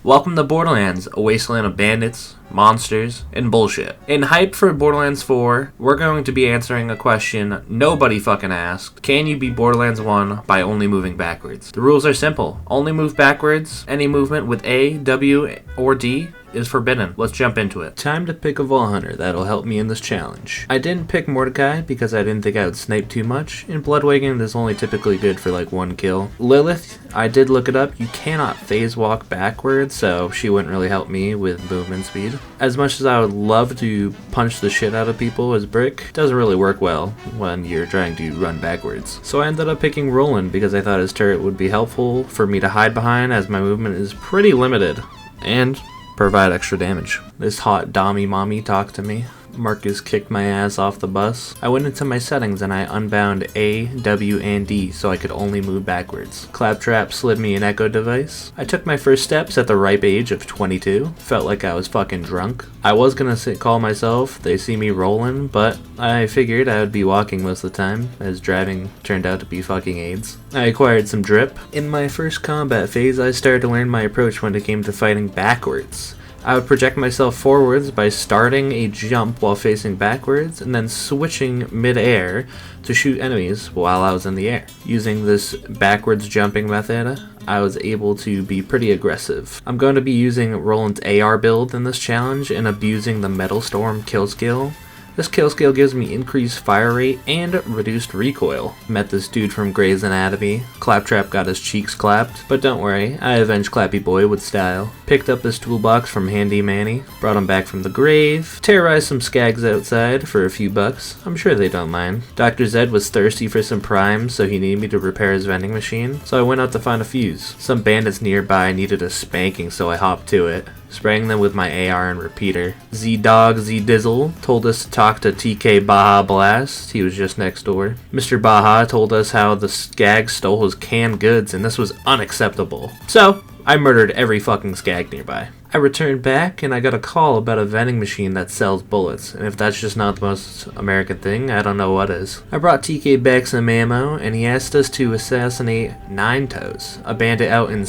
Welcome to Borderlands, a wasteland of bandits, monsters, and bullshit. In Hype for Borderlands 4, we're going to be answering a question nobody fucking asked. Can you beat Borderlands 1 by only moving backwards? The rules are simple. Only move backwards. Any movement with A, W, or D is forbidden. Let's jump into it. Time to pick a Vaulr hunter that'll help me in this challenge. I didn't pick Mordecai because I didn't think I would snipe too much. In Bloodwagon, is only typically good for like one kill. Lilith, I did look it up. You cannot phase walk backwards, so she wouldn't really help me with movement speed. As much as I would love to punch the shit out of people as Brick, it doesn't really work well when you're trying to run backwards. So I ended up picking Roland because I thought his turret would be helpful for me to hide behind as my movement is pretty limited. And provide extra damage. This hot dommy mommy talked to me. Marcus kicked my ass off the bus. I went into my settings and I unbound A, W, and D so I could only move backwards. Claptrap slid me an echo device. I took my first steps at the ripe age of 22. Felt like I was fucking drunk. I was gonna call myself They See Me Rollin', but I figured I would be walking most of the time, as driving turned out to be fucking AIDS. I acquired some drip. In my first combat phase, I started to learn my approach when it came to fighting backwards. I would project myself forwards by starting a jump while facing backwards and then switching mid-air to shoot enemies while I was in the air. Using this backwards jumping method, I was able to be pretty aggressive. I'm going to be using Roland's AR build in this challenge and abusing the Metal Storm kill skill. This kill skill gives me increased fire rate and reduced recoil. Met this dude from Grey's Anatomy. Claptrap got his cheeks clapped, but don't worry, I avenged Clappy Boy with style. Picked up this toolbox from Handy Manny, brought him back from the grave, terrorized some skags outside for a few bucks. I'm sure they don't mind. Dr. Zed was thirsty for some primes, so he needed me to repair his vending machine, so I went out to find a fuse. Some bandits nearby needed a spanking, so I hopped to it, spraying them with my AR and repeater. Z-Dog Z-Dizzle told us to talk to TK Baja Blast. He was just next door. Mr. Baja told us how the Skag stole his canned goods and this was unacceptable. So, I murdered every fucking Skag nearby. I returned back and I got a call about a vending machine that sells bullets, and if that's just not the most American thing, I don't know what is. I brought TK back some ammo and he asked us to assassinate Nine Toes, a bandit out in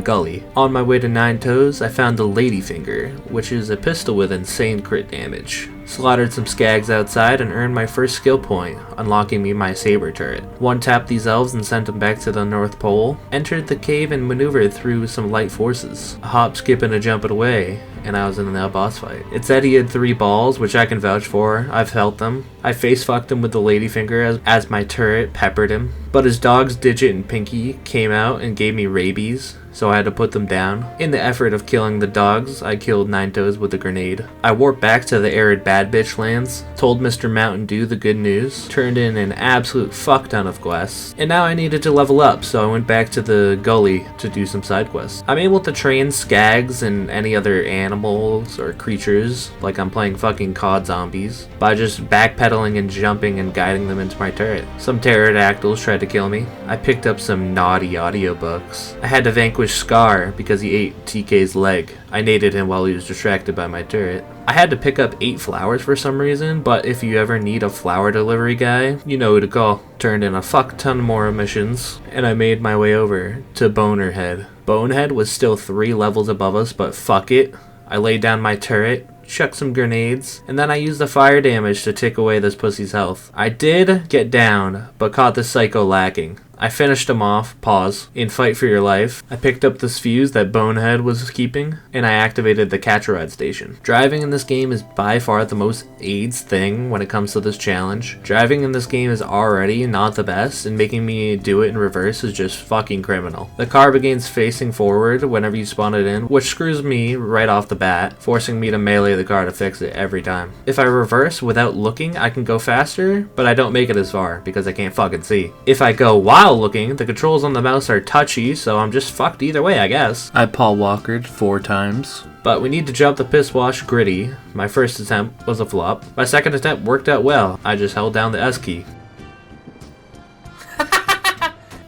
Gully. On my way to Nine Toes, I found the Ladyfinger, which is a pistol with insane crit damage. Slaughtered some Skags outside and earned my first skill point, unlocking me my saber turret. One-tapped these elves and sent them back to the North Pole. Entered the cave and maneuvered through some light forces. A hop, skip, and a jump it away, and I was in the boss fight. It said he had 3 balls, which I can vouch for. I've felt them. I face-fucked him with the Ladyfinger as my turret peppered him. But his dog's Digit and Pinky came out and gave me rabies, so I had to put them down. In the effort of killing the dogs, I killed Nine Toes with a grenade. I warped back to the arid Bad Bitch lands, told Mr. Mountain Dew the good news, turned in an absolute fuck ton of quests, and now I needed to level up, so I went back to the gully to do some side quests. I'm able to train Skags and any other animals or creatures, like I'm playing fucking COD zombies, by just backpedaling and jumping and guiding them into my turret. Some pterodactyls tried to kill me. I picked up some naughty audiobooks. I had to vanquish Scar because he ate TK's leg. I naded him while he was distracted by my turret. I had to pick up 8 flowers for some reason, but if you ever need a flower delivery guy, you know who to call. Turned in a fuck ton more missions, and I made my way over to Bonerhead. Bonehead was still 3 levels above us, but fuck it. I laid down my turret, chucked some grenades, and then I used the fire damage to tick away this pussy's health. I did get down, but caught the psycho lacking. I finished him off, in Fight for Your Life. I picked up this fuse that Bonehead was keeping, and I activated the catch-a-ride station. Driving in this game is by far the most AIDS thing when it comes to this challenge. Driving in this game is already not the best, and making me do it in reverse is just fucking criminal. The car begins facing forward whenever you spawn it in, which screws me right off the bat, forcing me to melee the car to fix it every time. If I reverse without looking, I can go faster, but I don't make it as far because I can't fucking see. If I go while looking, the controls on the mouse are touchy, so I'm just fucked either way, I guess. I Paul Walkered 4 times. But we need to jump the piss wash gritty. My first attempt was a flop. My second attempt worked out well. I just held down the S key.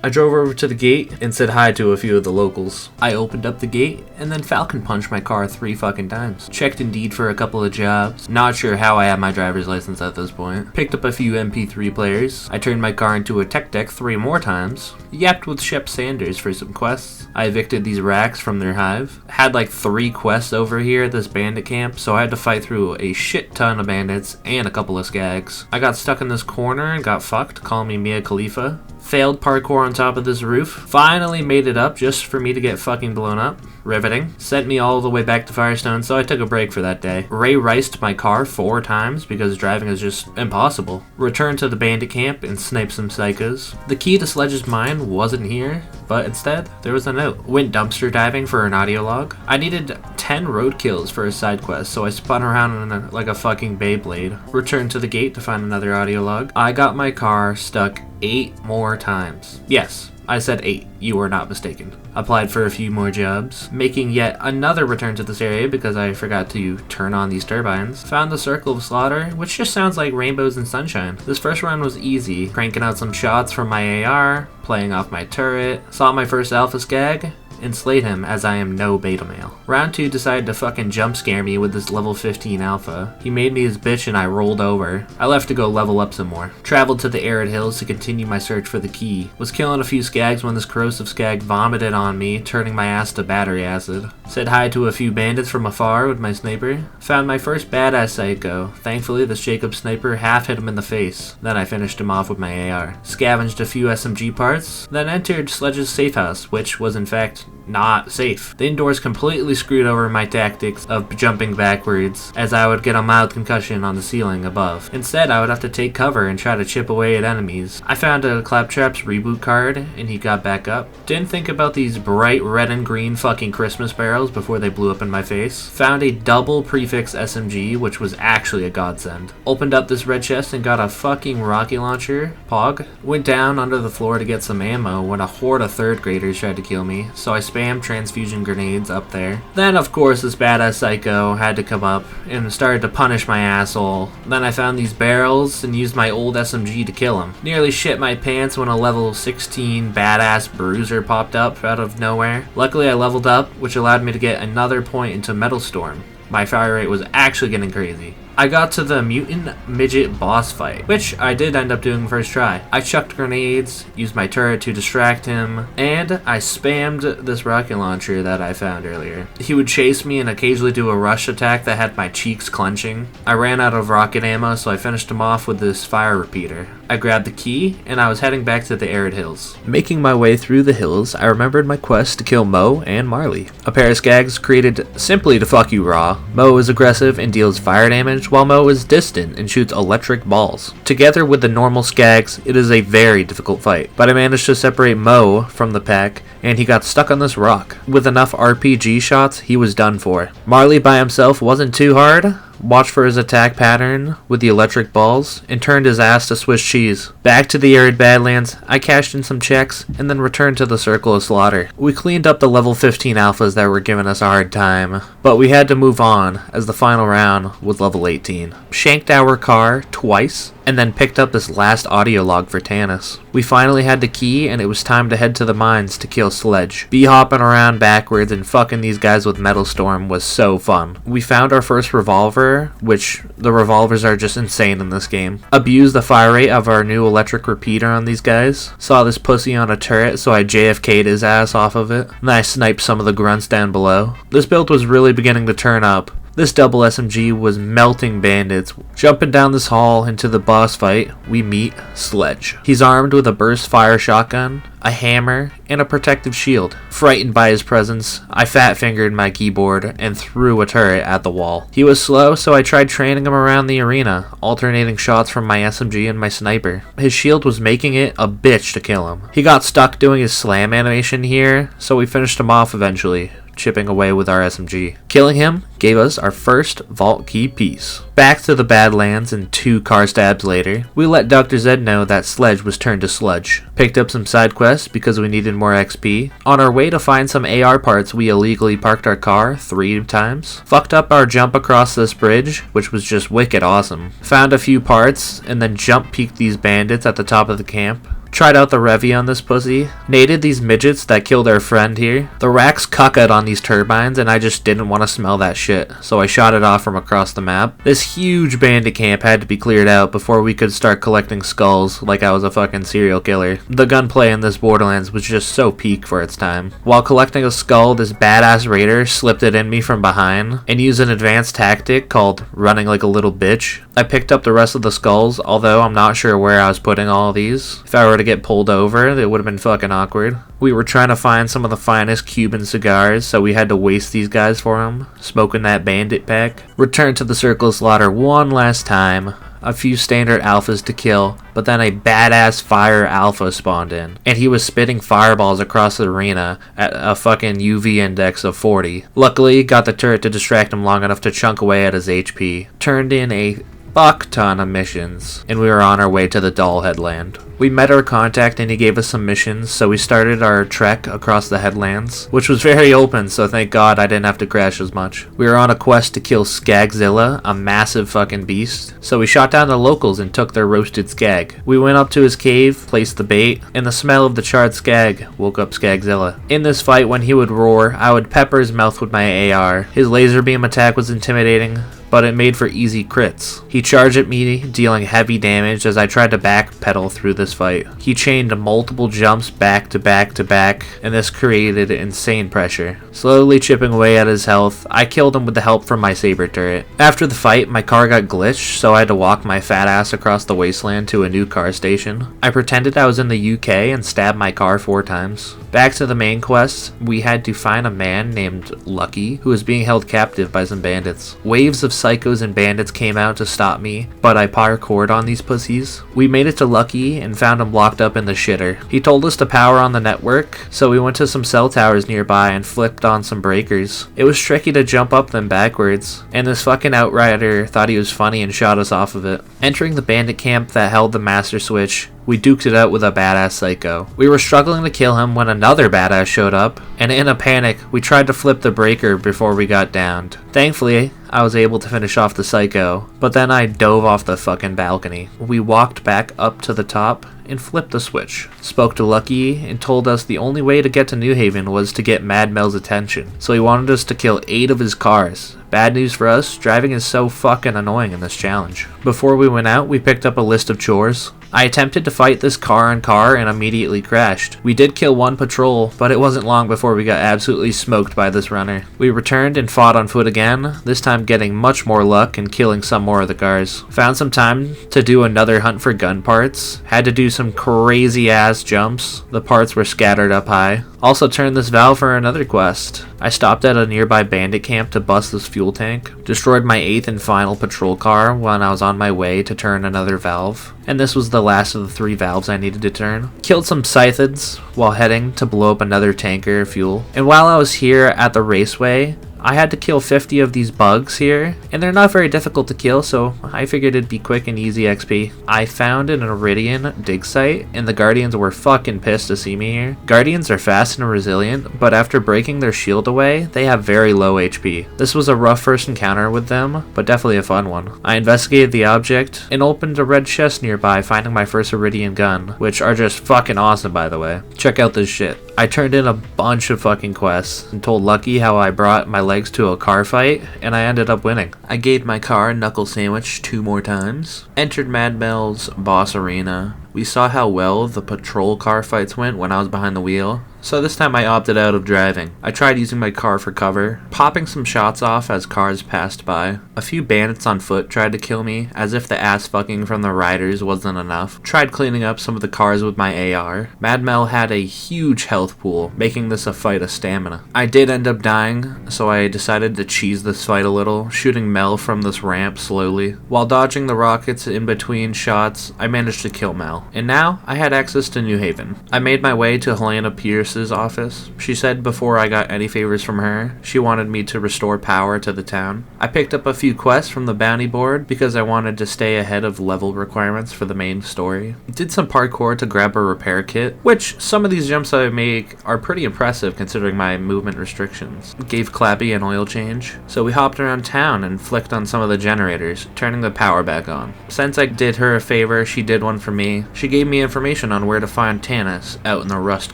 I drove over to the gate and said hi to a few of the locals. I opened up the gate and then falcon punched my car 3 fucking times. Checked Indeed for a couple of jobs. Not sure how I had my driver's license at this point. Picked up a few MP3 players. I turned my car into a tech deck 3 more times. Yapped with Shep Sanders for some quests. I evicted these Rakks from their Hive. Had like 3 quests over here at this bandit camp, so I had to fight through a shit ton of bandits and a couple of skags. I got stuck in this corner and got fucked, calling me Mia Khalifa. Failed parkour on top of this roof. Finally made it up just for me to get fucking blown up. Riveting. Sent me all the way back to Fyrestone, so I took a break for that day. Ray riced my car 4 times because driving is just impossible. Returned to the bandit camp and sniped some psychos. The key to Sledge's mine wasn't here, but instead there was a note. Went dumpster diving for an audio log. I needed 10 road kills for a side quest, so I spun around in like a fucking Beyblade. Returned to the gate to find another audio log. I got my car stuck 8 more times. Yes, I said 8. You were not mistaken. Applied for a few more jobs. Making yet another return to this area because I forgot to turn on these turbines. Found the Circle of Slaughter, which just sounds like rainbows and sunshine. This first run was easy. Cranking out some shots from my AR, playing off my turret. Saw my first alpha skag, and slayed him as I am no beta male. Round 2 decided to fucking jump scare me with this level 15 alpha. He made me his bitch and I rolled over. I left to go level up some more. Traveled to the arid hills to continue my search for the key. Was killing a few skags when this corrosive skag vomited on me, turning my ass to battery acid. Said hi to a few bandits from afar with my sniper. Found my first badass psycho. Thankfully this Jacob sniper half hit him in the face. Then I finished him off with my AR. Scavenged a few SMG parts. Then entered Sledge's safe house, which was in fact not safe. The indoors completely screwed over my tactics of jumping backwards, as I would get a mild concussion on the ceiling above. Instead, I would have to take cover and try to chip away at enemies. I found a Claptrap's reboot card, and he got back up. Didn't think about these bright red and green fucking Christmas barrels before they blew up in my face. Found a double prefix SMG, which was actually a godsend. Opened up this red chest and got a fucking rocket launcher, Pog. Went down under the floor to get some ammo when a horde of 3rd graders tried to kill me, so I spam transfusion grenades up there. Then of course this badass psycho had to come up and started to punish my asshole. Then I found these barrels and used my old SMG to kill him. Nearly shit my pants when a level 16 badass bruiser popped up out of nowhere. Luckily I leveled up, which allowed me to get another point into Metal Storm. My fire rate was actually getting crazy. I got to the mutant midget boss fight, which I did end up doing first try. I chucked grenades, used my turret to distract him, and I spammed this rocket launcher that I found earlier. He would chase me and occasionally do a rush attack that had my cheeks clenching. I ran out of rocket ammo, so I finished him off with this fire repeater. I grabbed the key, and I was heading back to the arid hills. Making my way through the hills, I remembered my quest to kill Mo and Marley, a pair of skags created simply to fuck you raw. Mo is aggressive and deals fire damage, while Mo is distant and shoots electric balls. Together with the normal skags, it is a very difficult fight, but I managed to separate Mo from the pack, and he got stuck on this rock. With enough RPG shots, he was done for. Marley by himself wasn't too hard. Watched for his attack pattern with the electric balls, and turned his ass to Swiss cheese. Back to the arid Badlands, I cashed in some checks, and then returned to the Circle of Slaughter. We cleaned up the level 15 alphas that were giving us a hard time, but we had to move on, as the final round was level 18. Shanked our car twice, and then picked up this last audio log for Tanis. We finally had the key, and it was time to head to the mines to kill Sledge. Hopping around backwards and fucking these guys with Metal Storm was so fun. We found our first revolver, which the revolvers are just insane in this game. Abused the fire rate of our new electric repeater on these guys. Saw this pussy on a turret, so I JFK'd his ass off of it. Then I sniped some of the grunts down below. This build was really beginning to turn up. This double SMG was melting bandits. Jumping down this hall into the boss fight, we meet Sledge. He's armed with a burst fire shotgun, a hammer, and a protective shield. Frightened by his presence, I fat-fingered my keyboard and threw a turret at the wall. He was slow, so I tried training him around the arena, alternating shots from my SMG and my sniper. His shield was making it a bitch to kill him. He got stuck doing his slam animation here, so we finished him off eventually, chipping away with our SMG. Killing him gave us our first vault key piece. Back to the Badlands and 2 car stabs later, we let Dr. Zed know that Sledge was turned to sludge. Picked up some side quests because we needed more XP. On our way to find some AR parts, we illegally parked our car 3 times. Fucked up our jump across this bridge, which was just wicked awesome. Found a few parts and then jump peeked these bandits at the top of the camp. Tried out the Revy on this pussy. Naded these midgets that killed our friend here. The Rakk's cucked on these turbines and I just didn't want to smell that shit, so I shot it off from across the map. This huge bandit camp had to be cleared out before we could start collecting skulls like I was a fucking serial killer. The gunplay in this Borderlands was just so peak for its time. While collecting a skull, this badass raider slipped it in me from behind and used an advanced tactic called running like a little bitch. I picked up the rest of the skulls, although I'm not sure where I was putting all of these. If I were to get pulled over, it would have been fucking awkward. We were trying to find some of the finest Cuban cigars, so we had to waste these guys for them, smoking that bandit pack. Returned to the Circle of Slaughter one last time. A few standard alphas to kill, but then a badass fire alpha spawned in, and he was spitting fireballs across the arena at a fucking UV index of 40. Luckily, got the turret to distract him long enough to chunk away at his HP. Turned in a fuck ton of missions, and we were on our way to the Dahl Headland. We met our contact and he gave us some missions, so we started our trek across the headlands, which was very open, so thank God I didn't have to crash as much. We were on a quest to kill Skagzilla, a massive fucking beast, so we shot down the locals and took their roasted skag. We went up to his cave, placed the bait, and the smell of the charred skag woke up Skagzilla. In this fight, when he would roar, I would pepper his mouth with my AR. His laser beam attack was intimidating, but it made for easy crits. He charged at me, dealing heavy damage as I tried to backpedal through this fight. He chained multiple jumps back to back to back, and this created insane pressure. Slowly chipping away at his health, I killed him with the help from my saber turret. After the fight, my car got glitched, so I had to walk my fat ass across the wasteland to a new car station. I pretended I was in the UK and stabbed my car 4 times. Back to the main quest, we had to find a man named Lucky who was being held captive by some bandits. Waves of psychos and bandits came out to stop me, but I parkoured on these pussies. We made it to Lucky and found him locked up in the shitter. He told us to power on the network, so we went to some cell towers nearby and flipped on some breakers. It was tricky to jump up them backwards, and this fucking outrider thought he was funny and shot us off of it. Entering the bandit camp that held the master switch, we duked it out with a badass psycho. We were struggling to kill him when another badass showed up, and in a panic, we tried to flip the breaker before we got downed. Thankfully, I was able to finish off the psycho, but then I dove off the fucking balcony. We walked back up to the top and flipped the switch. Spoke to Lucky and told us the only way to get to New Haven was to get Mad Mel's attention, so he wanted us to kill 8 of his cars. Bad news for us, driving is so fucking annoying in this challenge. Before we went out, we picked up a list of chores. I attempted to fight this car on car and immediately crashed. We did kill 1 patrol, but it wasn't long before we got absolutely smoked by this runner. We returned and fought on foot again, this time getting much more luck and killing some more of the cars. Found some time to do another hunt for gun parts. Had to do some crazy ass jumps. The parts were scattered up high. Also turned this valve for another quest. I stopped at a nearby bandit camp to bust this fuel tank. Destroyed my 8th and final patrol car when I was on my way to turn another valve. And this was the last of the 3 valves I needed to turn. Killed some scythids while heading to blow up another tanker of fuel. And while I was here at the raceway, I had to kill 50 of these bugs here, and they're not very difficult to kill, so I figured it'd be quick and easy XP. I found an Iridian dig site, and the Guardians were fucking pissed to see me here. Guardians are fast and resilient, but after breaking their shield away, they have very low HP. This was a rough first encounter with them, but definitely a fun one. I investigated the object, and opened a red chest nearby, finding my first Iridian gun, which are just fucking awesome by the way. Check out this shit. I turned in a bunch of fucking quests, and told Lucky how I brought my legs to a car fight, and I ended up winning. I gave my car a knuckle sandwich 2 more times. Entered Mad Mel's boss arena. We saw how well the patrol car fights went when I was behind the wheel, so this time I opted out of driving. I tried using my car for cover, popping some shots off as cars passed by. A few bandits on foot tried to kill me, as if the ass fucking from the riders wasn't enough. Tried cleaning up some of the cars with my AR. Mad Mel had a huge health pool, making this a fight of stamina. I did end up dying, so I decided to cheese this fight a little, shooting Mel from this ramp slowly. While dodging the rockets in between shots, I managed to kill Mel. And now, I had access to New Haven. I made my way to Helena Pier nurse's office. She said before I got any favors from her, she wanted me to restore power to the town. I picked up a few quests from the bounty board because I wanted to stay ahead of level requirements for the main story. Did some parkour to grab a repair kit, which some of these jumps I make are pretty impressive considering my movement restrictions. Gave Clappy an oil change. So we hopped around town and flicked on some of the generators, turning the power back on. Since I did her a favor, she did one for me. She gave me information on where to find Tanis out in the Rust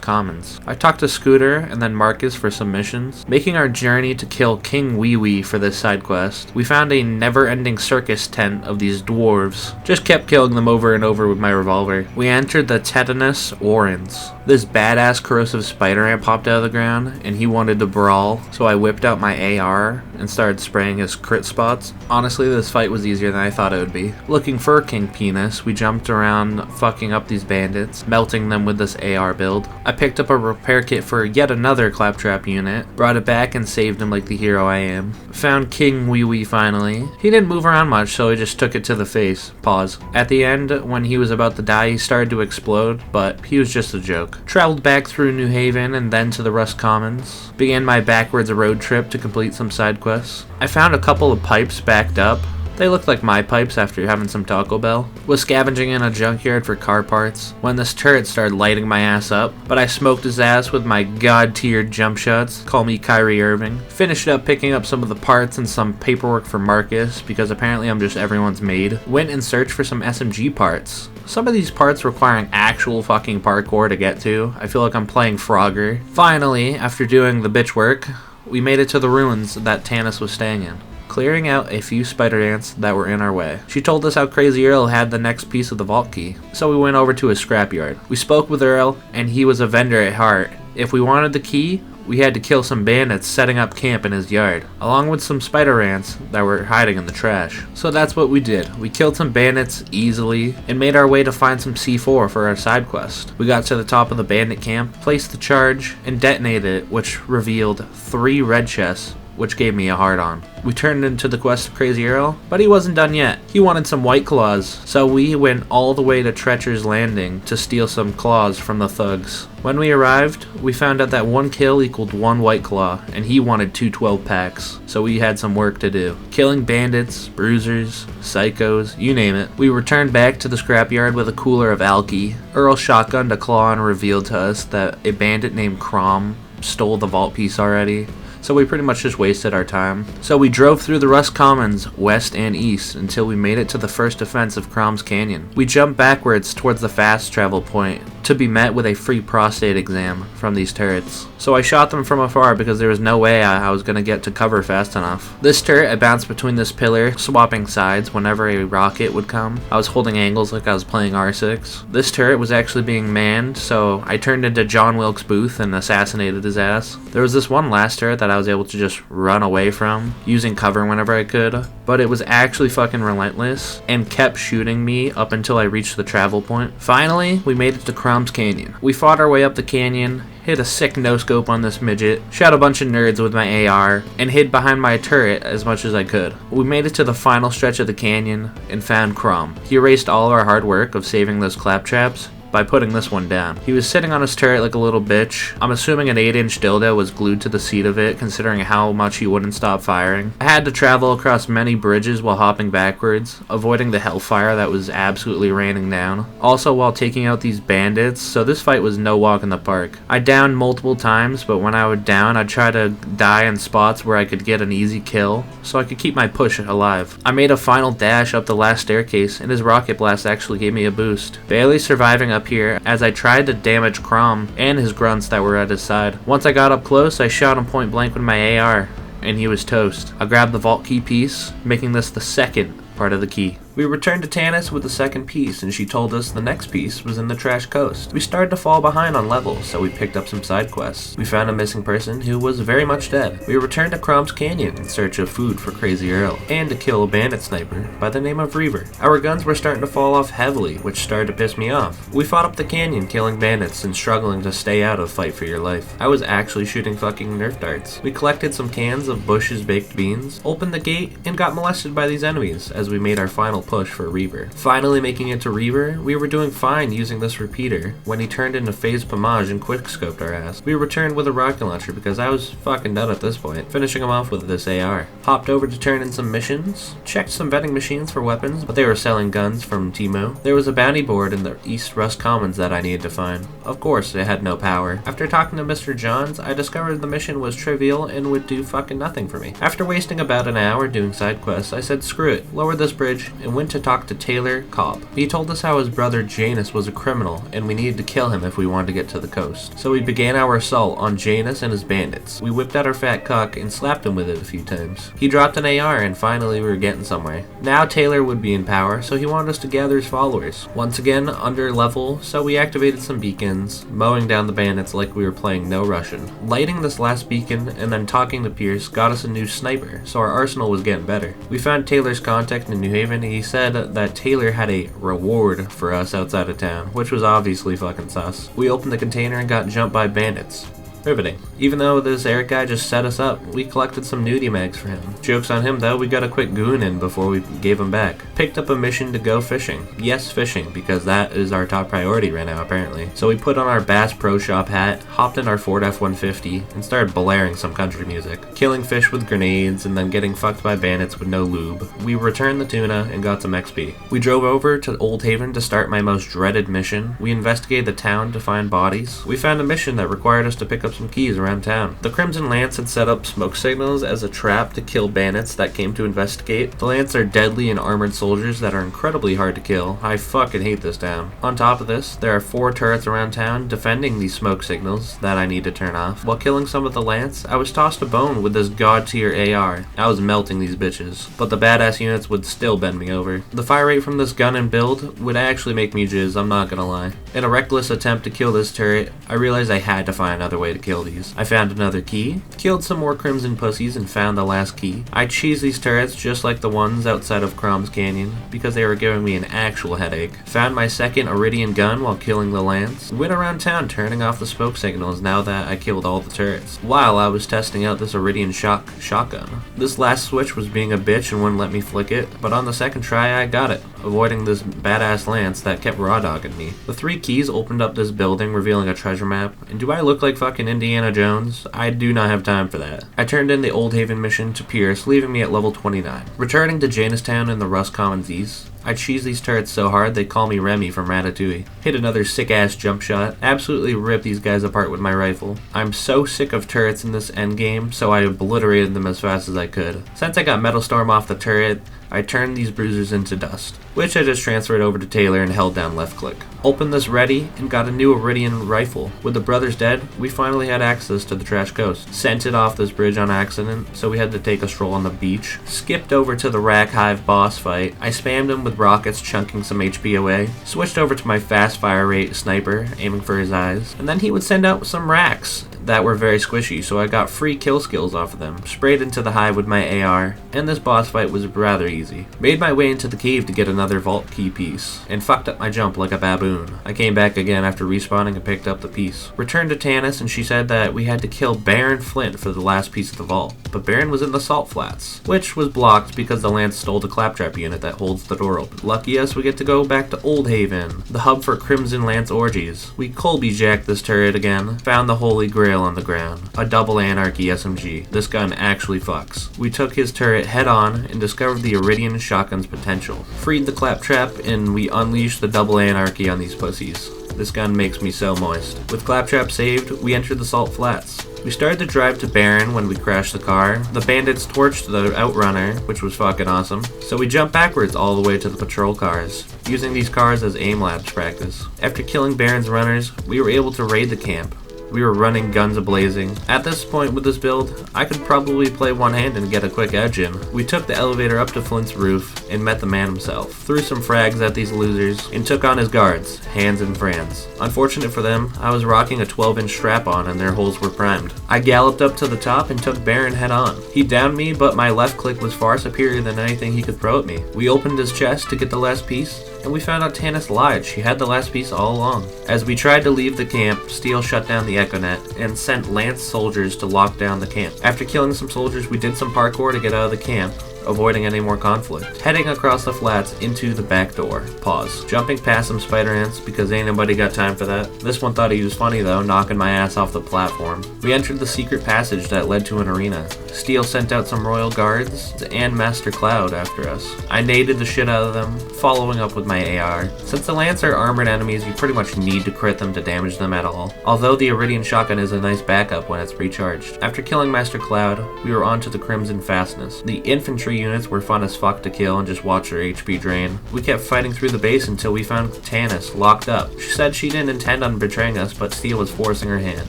Commons. I talked to Scooter and then Marcus for some missions. Making our journey to kill King Wee Wee for this side quest, we found a never-ending circus tent of these dwarves. Just kept killing them over and over with my revolver. We entered the Tetanus Orans. This badass corrosive spider ant popped out of the ground and he wanted to brawl, so I whipped out my AR and started spraying his crit spots. Honestly, this fight was easier than I thought it would be. Looking for King Penis, we jumped around fucking up these bandits, melting them with this AR build. I picked up a repair kit for yet another Claptrap unit, brought it back and saved him like the hero I am. Found King Wee Wee finally. He didn't move around much, so I just took it to the face. Pause. At the end, when he was about to die, he started to explode, but he was just a joke. Traveled back through New Haven and then to the Rust Commons. Began my backwards road trip to complete some side quests. I found a couple of pipes backed up. They looked like my pipes after having some Taco Bell. Was scavenging in a junkyard for car parts when this turret started lighting my ass up, but I smoked his ass with my god-tiered jump shots. Call me Kyrie Irving. Finished up picking up some of the parts and some paperwork for Marcus because apparently I'm just everyone's maid. Went and searched for some SMG parts. Some of these parts requiring actual fucking parkour to get to. I feel like I'm playing Frogger. Finally, after doing the bitch work, we made it to the ruins that Tanis was staying in, clearing out a few spider ants that were in our way. She told us how Crazy Earl had the next piece of the vault key, so we went over to his scrapyard. We spoke with Earl, and he was a vendor at heart. If we wanted the key, we had to kill some bandits setting up camp in his yard, along with some spider ants that were hiding in the trash. So that's what we did. We killed some bandits easily and made our way to find some C4 for our side quest. We got to the top of the bandit camp, placed the charge, and detonated it, which revealed 3 red chests, which gave me a hard on. We turned into the quest of Crazy Earl, but he wasn't done yet. He wanted some white claws, so we went all the way to Trechers Landing to steal some claws from the thugs. When we arrived, we found out that 1 kill equaled 1 white claw, and he wanted 2 12 packs, so we had some work to do. Killing bandits, bruisers, psychos, you name it. We returned back to the scrapyard with a cooler of alky. Earl shotgunned a claw and revealed to us that a bandit named Krom stole the vault piece already. So we pretty much just wasted our time. So we drove through the Rust Commons, west and east, until we made it to the first defense of Krom's Canyon. We jumped backwards towards the fast travel point to be met with a free prostate exam from these turrets. So I shot them from afar because there was no way I was going to get to cover fast enough. This turret, I bounced between this pillar, swapping sides whenever a rocket would come. I was holding angles like I was playing R6. This turret was actually being manned, so I turned into John Wilkes Booth and assassinated his ass. There was this one last turret that I was able to just run away from, using cover whenever I could, but it was actually fucking relentless and kept shooting me up until I reached the travel point. Finally, we made it to Krom's Canyon. We fought our way up the canyon, hit a sick no-scope on this midget, shot a bunch of nerds with my AR, and hid behind my turret as much as I could. We made it to the final stretch of the canyon and found Krom. He erased all our hard work of saving those claptraps by putting this one down. He was sitting on his turret like a little bitch. I'm assuming an 8-inch dildo was glued to the seat of it, considering how much he wouldn't stop firing. I had to travel across many bridges while hopping backwards, avoiding the hellfire that was absolutely raining down. Also while taking out these bandits, so this fight was no walk in the park. I downed multiple times, but when I would down, I'd try to die in spots where I could get an easy kill, so I could keep my push alive. I made a final dash up the last staircase, and his rocket blast actually gave me a boost. Barely surviving up here as I tried to damage Krom and his grunts that were at his side. Once I got up close, I shot him point blank with my AR, and he was toast. I grabbed the vault key piece, making this the second part of the key. We returned to Tanis with the second piece, and she told us the next piece was in the Trash Coast. We started to fall behind on levels, so we picked up some side quests. We found a missing person who was very much dead. We returned to Krom's Canyon in search of food for Crazy Earl, and to kill a bandit sniper by the name of Reaver. Our guns were starting to fall off heavily, which started to piss me off. We fought up the canyon, killing bandits and struggling to stay out of Fight for Your Life. I was actually shooting fucking Nerf darts. We collected some cans of Bush's baked beans, opened the gate, and got molested by these enemies as we made our final push for Reaver. Finally making it to Reaver, we were doing fine using this repeater when he turned into Phase Pomage and quickscoped our ass. We returned with a rocket launcher because I was fucking done at this point, finishing him off with this AR. Hopped over to turn in some missions, checked some vending machines for weapons, but they were selling guns from Timo. There was a bounty board in the East Rust Commons that I needed to find. Of course, it had no power. After talking to Mr. Johns, I discovered the mission was trivial and would do fucking nothing for me. After wasting about an hour doing side quests, I said screw it, lowered this bridge, and went to talk to Taylor Kobb. He told us how his brother Jaynistwon was a criminal, and we needed to kill him if we wanted to get to the coast. So we began our assault on Jaynistwon and his bandits. We whipped out our fat cock and slapped him with it a few times. He dropped an AR, and finally we were getting somewhere. Now Taylor would be in power, so he wanted us to gather his followers. Once again, under level, so we activated some beacons, mowing down the bandits like we were playing no Russian. Lighting this last beacon and then talking to Pierce got us a new sniper, so our arsenal was getting better. We found Taylor's contact in New Haven, and he said that Taylor had a reward for us outside of town, which was obviously fucking sus. We opened the container and got jumped by bandits. Riveting. Even though this Eric guy just set us up, we collected some nudie mags for him. Joke's on him though, we got a quick goon in before we gave him back. Picked up a mission to go fishing. Yes, fishing, because that is our top priority right now apparently. So we put on our Bass Pro Shop hat, hopped in our Ford F-150, and started blaring some country music. Killing fish with grenades, and then getting fucked by bandits with no lube. We returned the tuna and got some XP. We drove over to Old Haven to start my most dreaded mission. We investigated the town to find bodies. We found a mission that required us to pick up some keys around town. The Crimson Lance had set up smoke signals as a trap to kill bandits that came to investigate. The Lance are deadly and armored soldiers that are incredibly hard to kill. I fucking hate this town. On top of this, there are 4 turrets around town defending these smoke signals that I need to turn off. While killing some of the Lance, I was tossed a bone with this god tier AR. I was melting these bitches, but the badass units would still bend me over. The fire rate from this gun and build would actually make me jizz, I'm not gonna lie. In a reckless attempt to kill this turret, I realized I had to find another way to kill these. I found another key, killed some more crimson pussies and found the last key. I cheesed these turrets just like the ones outside of Krom's Canyon because they were giving me an actual headache. Found my second Iridian gun while killing the Lance. Went around town turning off the smoke signals now that I killed all the turrets, while I was testing out this Iridian shotgun. This last switch was being a bitch and wouldn't let me flick it, but on the second try I got it, avoiding this badass Lance that kept raw dogging me. The 3 keys opened up this building revealing a treasure map, and do I look like fucking Indiana Jones? I do not have time for that. I turned in the Old Haven mission to Pierce, leaving me at level 29. Returning to Jaynistwon in the Rust Commons East, I cheese these turrets so hard they call me Remy from Ratatouille. Hit another sick ass jump shot, absolutely ripped these guys apart with my rifle. I'm so sick of turrets in this endgame, so I obliterated them as fast as I could. Since I got Metal Storm off the turret, I turned these bruisers into dust, which I just transferred over to Taylor and held down left click. Opened this ready and got a new Iridian rifle. With the brothers dead, we finally had access to the trash coast. Sent it off this bridge on accident, so we had to take a stroll on the beach. Skipped over to the Rakk Hive boss fight. I spammed him with rockets chunking some HP away. Switched over to my fast fire rate sniper, aiming for his eyes. And then he would send out some racks that were very squishy, so I got free kill skills off of them. Sprayed into the hive with my AR, and this boss fight was rather easy. Made my way into the cave to get another vault key piece, and fucked up my jump like a baboon. I came back again after respawning and picked up the piece. Returned to Tanis, and she said that we had to kill Baron Flynt for the last piece of the vault, but Baron was in the salt flats, which was blocked because the Lance stole the Claptrap unit that holds the door open. Lucky us, we get to go back to Old Haven, the hub for Crimson Lance orgies. We Colby jacked this turret again, found the Holy Grail on the ground, a double Anarchy SMG. This gun actually fucks. We took his turret head on and discovered the Iridian shotgun's potential. Freed the Claptrap, and we unleashed the double Anarchy on these pussies. This gun makes me so moist. With Claptrap saved, we entered the salt flats. We started to drive to Baron when we crashed the car. The bandits torched the Outrunner, which was fucking awesome. So we jumped backwards all the way to the patrol cars, using these cars as aim labs practice. After killing Baron's runners, we were able to raid the camp. We were running guns a-blazing. At this point with this build, I could probably play one-handed and get a quick edge in. We took the elevator up to Flynt's roof and met the man himself. Threw some frags at these losers and took on his guards, Hans and Franz. Unfortunate for them, I was rocking a 12-inch strap-on and their holes were primed. I galloped up to the top and took Baron head-on. He downed me, but my left click was far superior than anything he could throw at me. We opened his chest to get the last piece, and we found out Tanis lied. She had the last piece all along. As we tried to leave the camp, Steel shut down the Echonet and sent Lance soldiers to lock down the camp. After killing some soldiers, we did some parkour to get out of the camp. avoiding any more conflict. Heading across the flats into the back door. Pause. Jumping past some spider ants because ain't nobody got time for that. This one thought he was funny though, knocking my ass off the platform. We entered the secret passage that led to an arena. Steel sent out some royal guards and Master Cloud after us. I naded the shit out of them, following up with my AR. Since the Lance are armored enemies, you pretty much need to crit them to damage them at all. Although the Iridian shotgun is a nice backup when it's recharged. After killing Master Cloud, we were on to the Crimson Fastness. The infantry units were fun as fuck to kill and just watch their HP drain. We kept fighting through the base until we found Tanis locked up. She said she didn't intend on betraying us, but Steel was forcing her hand.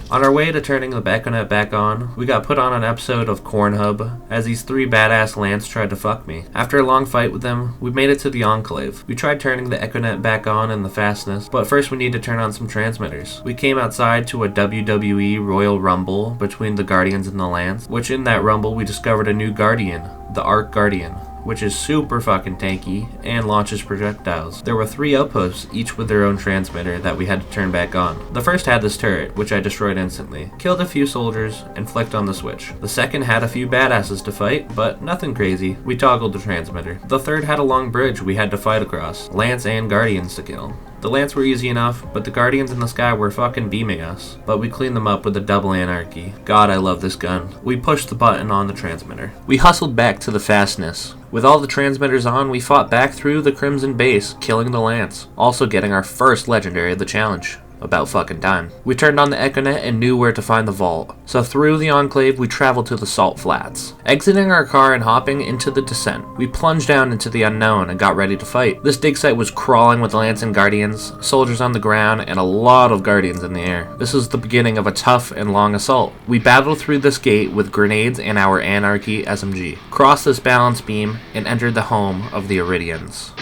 On our way to turning the bayonet back on, we got put on an episode of Cornhub as these three badass Lance tried to fuck me. After a long fight with them, we made it to the Enclave. We tried turning the Echonet back on in the Fastness, but first we need to turn on some transmitters. We came outside to a WWE Royal Rumble between the Guardians and the Lance, which in that rumble we discovered a new Guardian, the Arc Guardian, which is super fucking tanky and launches projectiles. There were 3 outposts, each with their own transmitter that we had to turn back on. The first had this turret, which I destroyed instantly, killed a few soldiers, and flicked on the switch. The second had a few badasses to fight, but nothing crazy. We toggled the transmitter. The third had a long bridge we had to fight across, Lance and Guardians to kill. The Lance were easy enough, but the Guardians in the sky were fucking beaming us. But we cleaned them up with the double anarchy. God, I love this gun. We pushed the button on the transmitter. We hustled back to the Fastness. With all the transmitters on, we fought back through the Crimson base, killing the Lance. Also getting our first legendary of the challenge. About fucking time. We turned on the Echonet and knew where to find the vault. So through the Enclave, we traveled to the Salt Flats. Exiting our car and hopping into the descent, we plunged down into the unknown and got ready to fight. This dig site was crawling with Lance and Guardians, soldiers on the ground, and a lot of Guardians in the air. This was the beginning of a tough and long assault. We battled through this gate with grenades and our Anarchy SMG, crossed this balance beam, and entered the home of the Iridians.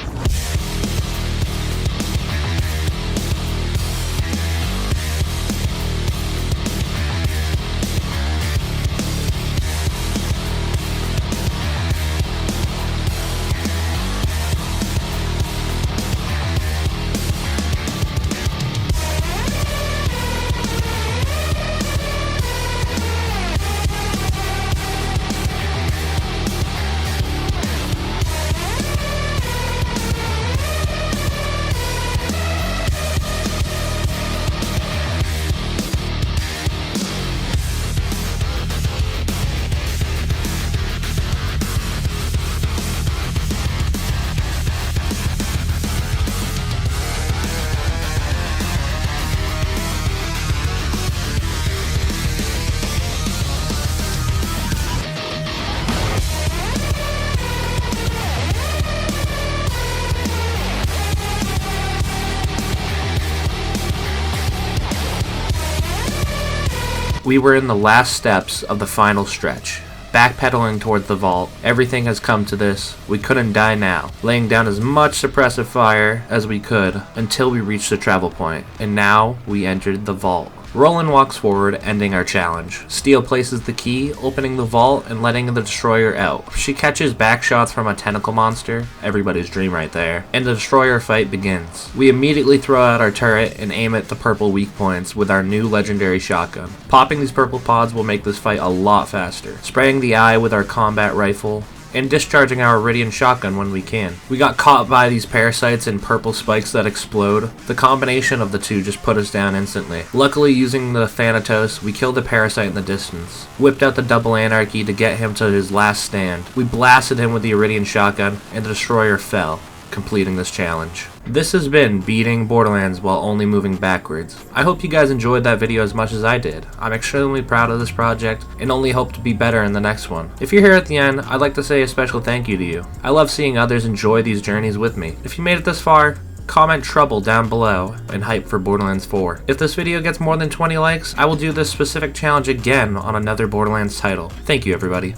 We were in the last steps of the final stretch. Backpedaling towards the vault. Everything has come to this. We couldn't die now. Laying down as much suppressive fire as we could until we reached the travel point. And now we entered the vault. Roland walks forward, ending our challenge. Steel places the key, opening the vault and letting the destroyer out. She catches back shots from a tentacle monster, everybody's dream right there, and the destroyer fight begins. We immediately throw out our turret and aim at the purple weak points with our new legendary shotgun. Popping these purple pods will make this fight a lot faster. Spraying the eye with our combat rifle, and discharging our Iridian shotgun when we can. We got caught by these parasites and purple spikes that explode. The combination of the two just put us down instantly. Luckily, using the Thanatos, we killed the parasite in the distance. Whipped out the double anarchy to get him to his last stand. We blasted him with the Iridian shotgun, and the destroyer fell, completing this challenge. This has been beating Borderlands while only moving backwards. I hope you guys enjoyed that video as much as I did. I'm extremely proud of this project and only hope to be better in the next one. If you're here at the end, I'd like to say a special thank you to you. I love seeing others enjoy these journeys with me. If you made it this far, comment trouble down below and hype for Borderlands 4. If this video gets more than 20 likes, I will do this specific challenge again on another Borderlands title. Thank you, everybody.